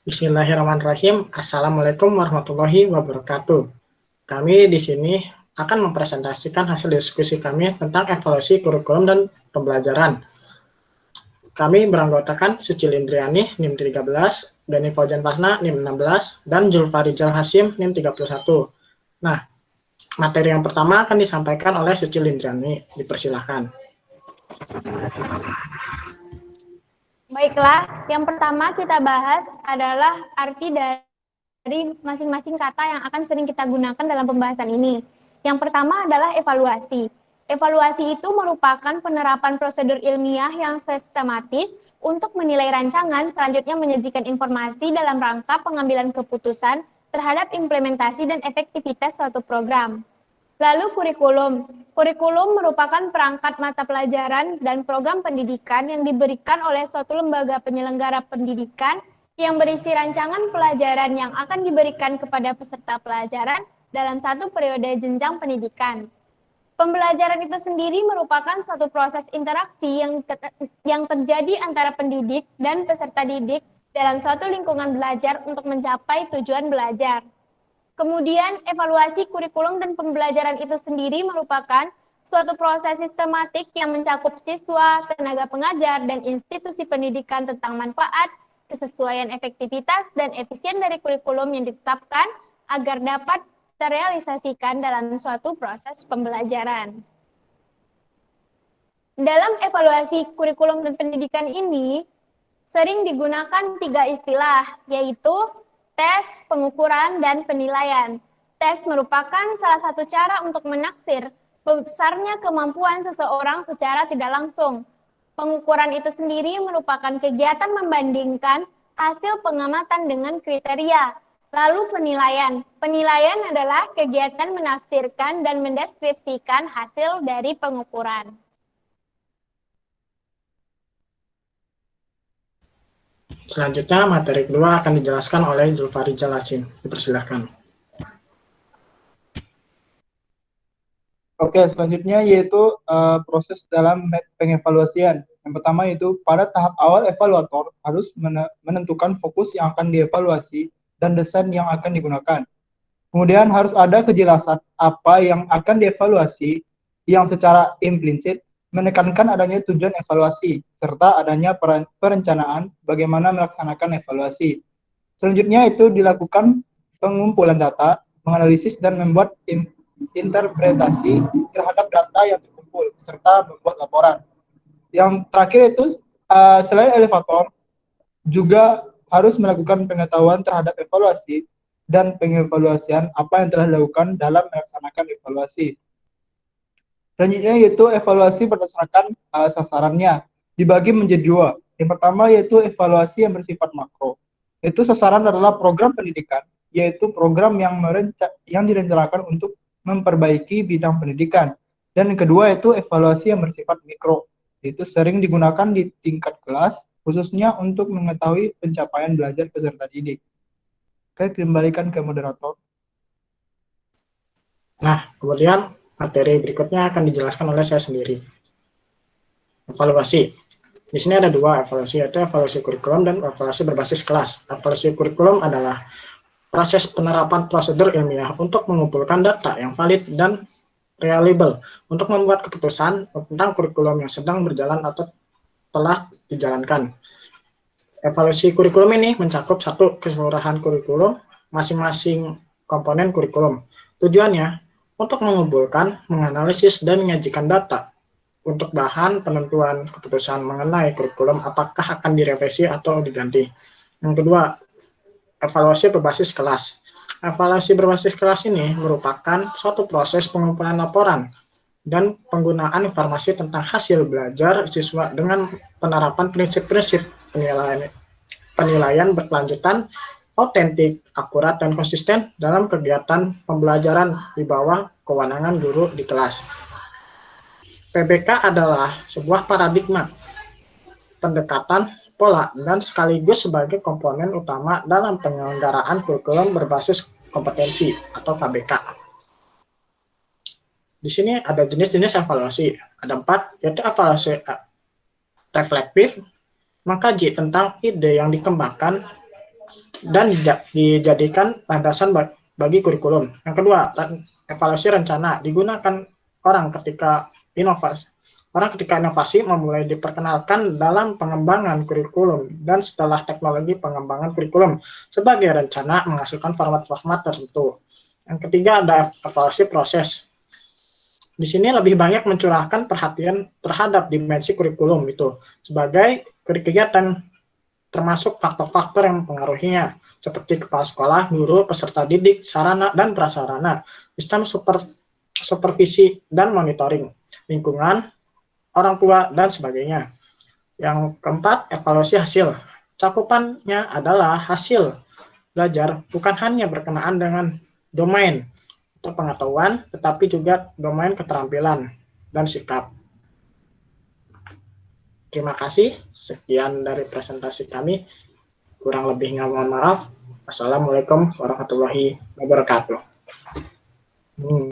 Bismillahirrahmanirrahim. Assalamualaikum warahmatullahi wabarakatuh. Kami di sini akan mempresentasikan hasil diskusi kami tentang evaluasi kurikulum dan pembelajaran. Kami beranggotakan Suci Lindriani, NIM 13, Beni Faujan Pasna, NIM 16, dan Zulfarijal Hasim, NIM 31. Nah, materi yang pertama akan disampaikan oleh Suci Lindriani. Dipersilahkan. Baiklah, yang pertama kita bahas adalah arti dari masing-masing kata yang akan sering kita gunakan dalam pembahasan ini. Yang pertama adalah evaluasi. Evaluasi itu merupakan penerapan prosedur ilmiah yang sistematis untuk menilai rancangan, selanjutnya menyajikan informasi dalam rangka pengambilan keputusan terhadap implementasi dan efektivitas suatu program. Lalu kurikulum. Kurikulum merupakan perangkat mata pelajaran dan program pendidikan yang diberikan oleh suatu lembaga penyelenggara pendidikan yang berisi rancangan pelajaran yang akan diberikan kepada peserta pelajaran dalam satu periode jenjang pendidikan. Pembelajaran itu sendiri merupakan suatu proses interaksi yang terjadi antara pendidik dan peserta didik dalam suatu lingkungan belajar untuk mencapai tujuan belajar. Kemudian, evaluasi kurikulum dan pembelajaran itu sendiri merupakan suatu proses sistematik yang mencakup siswa, tenaga pengajar, dan institusi pendidikan tentang manfaat, kesesuaian efektivitas, dan efisien dari kurikulum yang ditetapkan agar dapat terrealisasikan dalam suatu proses pembelajaran. Dalam evaluasi kurikulum dan pendidikan ini, sering digunakan 3 istilah, yaitu tes, pengukuran, dan penilaian. Tes merupakan salah satu cara untuk menaksir besarnya kemampuan seseorang secara tidak langsung. Pengukuran itu sendiri merupakan kegiatan membandingkan hasil pengamatan dengan kriteria. Lalu penilaian. Penilaian adalah kegiatan menafsirkan dan mendeskripsikan hasil dari pengukuran. Selanjutnya, materi kedua akan dijelaskan oleh Zulfarijal Hasim. Dipersilahkan. Oke, selanjutnya yaitu proses dalam pengevaluasian. Yang pertama yaitu pada tahap awal evaluator harus menentukan fokus yang akan dievaluasi dan desain yang akan digunakan. Kemudian harus ada kejelasan apa yang akan dievaluasi yang secara implisit menekankan adanya tujuan evaluasi serta adanya perencanaan bagaimana melaksanakan evaluasi. Selanjutnya itu dilakukan pengumpulan data, menganalisis dan membuat interpretasi terhadap data yang terkumpul serta membuat laporan. Yang terakhir itu selain elevator juga harus melakukan pengetahuan terhadap evaluasi dan pengevaluasian apa yang telah dilakukan dalam melaksanakan evaluasi. Selanjutnya yaitu evaluasi berdasarkan sasarannya dibagi menjadi 2. Yang pertama yaitu evaluasi yang bersifat makro. Itu sasaran adalah program pendidikan, yaitu program yang direncanakan untuk memperbaiki bidang pendidikan. Dan yang kedua yaitu evaluasi yang bersifat mikro, yaitu sering digunakan di tingkat kelas, khususnya untuk mengetahui pencapaian belajar peserta didik. Oke, kembalikan ke moderator. Nah, kemudian materi berikutnya akan dijelaskan oleh saya sendiri. Evaluasi. Di sini ada 2 evaluasi, yaitu evaluasi kurikulum dan evaluasi berbasis kelas. Evaluasi kurikulum adalah proses penerapan prosedur ilmiah untuk mengumpulkan data yang valid dan reliable untuk membuat keputusan tentang kurikulum yang sedang berjalan atau telah dijalankan. Evaluasi kurikulum ini mencakup satu keseluruhan kurikulum, masing-masing komponen kurikulum. Tujuannya untuk mengumpulkan, menganalisis, dan menyajikan data untuk bahan penentuan keputusan mengenai kurikulum apakah akan direvisi atau diganti. Yang kedua, evaluasi berbasis kelas. Evaluasi berbasis kelas ini merupakan suatu proses pengumpulan laporan dan penggunaan informasi tentang hasil belajar siswa dengan penerapan prinsip-prinsip penilaian berkelanjutan, otentik, akurat, dan konsisten dalam kegiatan pembelajaran di bawah kewenangan guru di kelas. PBK adalah sebuah paradigma pendekatan pola dan sekaligus sebagai komponen utama dalam penyelenggaraan kurikulum berbasis kompetensi atau KBK. Di sini ada jenis-jenis evaluasi, ada 4, yaitu evaluasi reflektif, mengkaji tentang ide yang dikembangkan dan dijadikan landasan bagi kurikulum. Yang kedua, evaluasi rencana digunakan ketika inovasi memulai diperkenalkan dalam pengembangan kurikulum dan setelah teknologi pengembangan kurikulum sebagai rencana menghasilkan format-format tertentu. Yang ketiga ada evaluasi proses. Di sini lebih banyak mencurahkan perhatian terhadap dimensi kurikulum itu sebagai kegiatan termasuk faktor-faktor yang mempengaruhinya seperti kepala sekolah, guru, peserta didik, sarana dan prasarana, sistem supervisi dan monitoring, lingkungan, orang tua, dan sebagainya. Yang keempat, evaluasi hasil. Cakupannya adalah hasil belajar bukan hanya berkenaan dengan domain atau pengetahuan, tetapi juga domain keterampilan dan sikap. Terima kasih. Sekian dari presentasi kami. Kurang lebihnya mohon maaf. Assalamualaikum warahmatullahi wabarakatuh.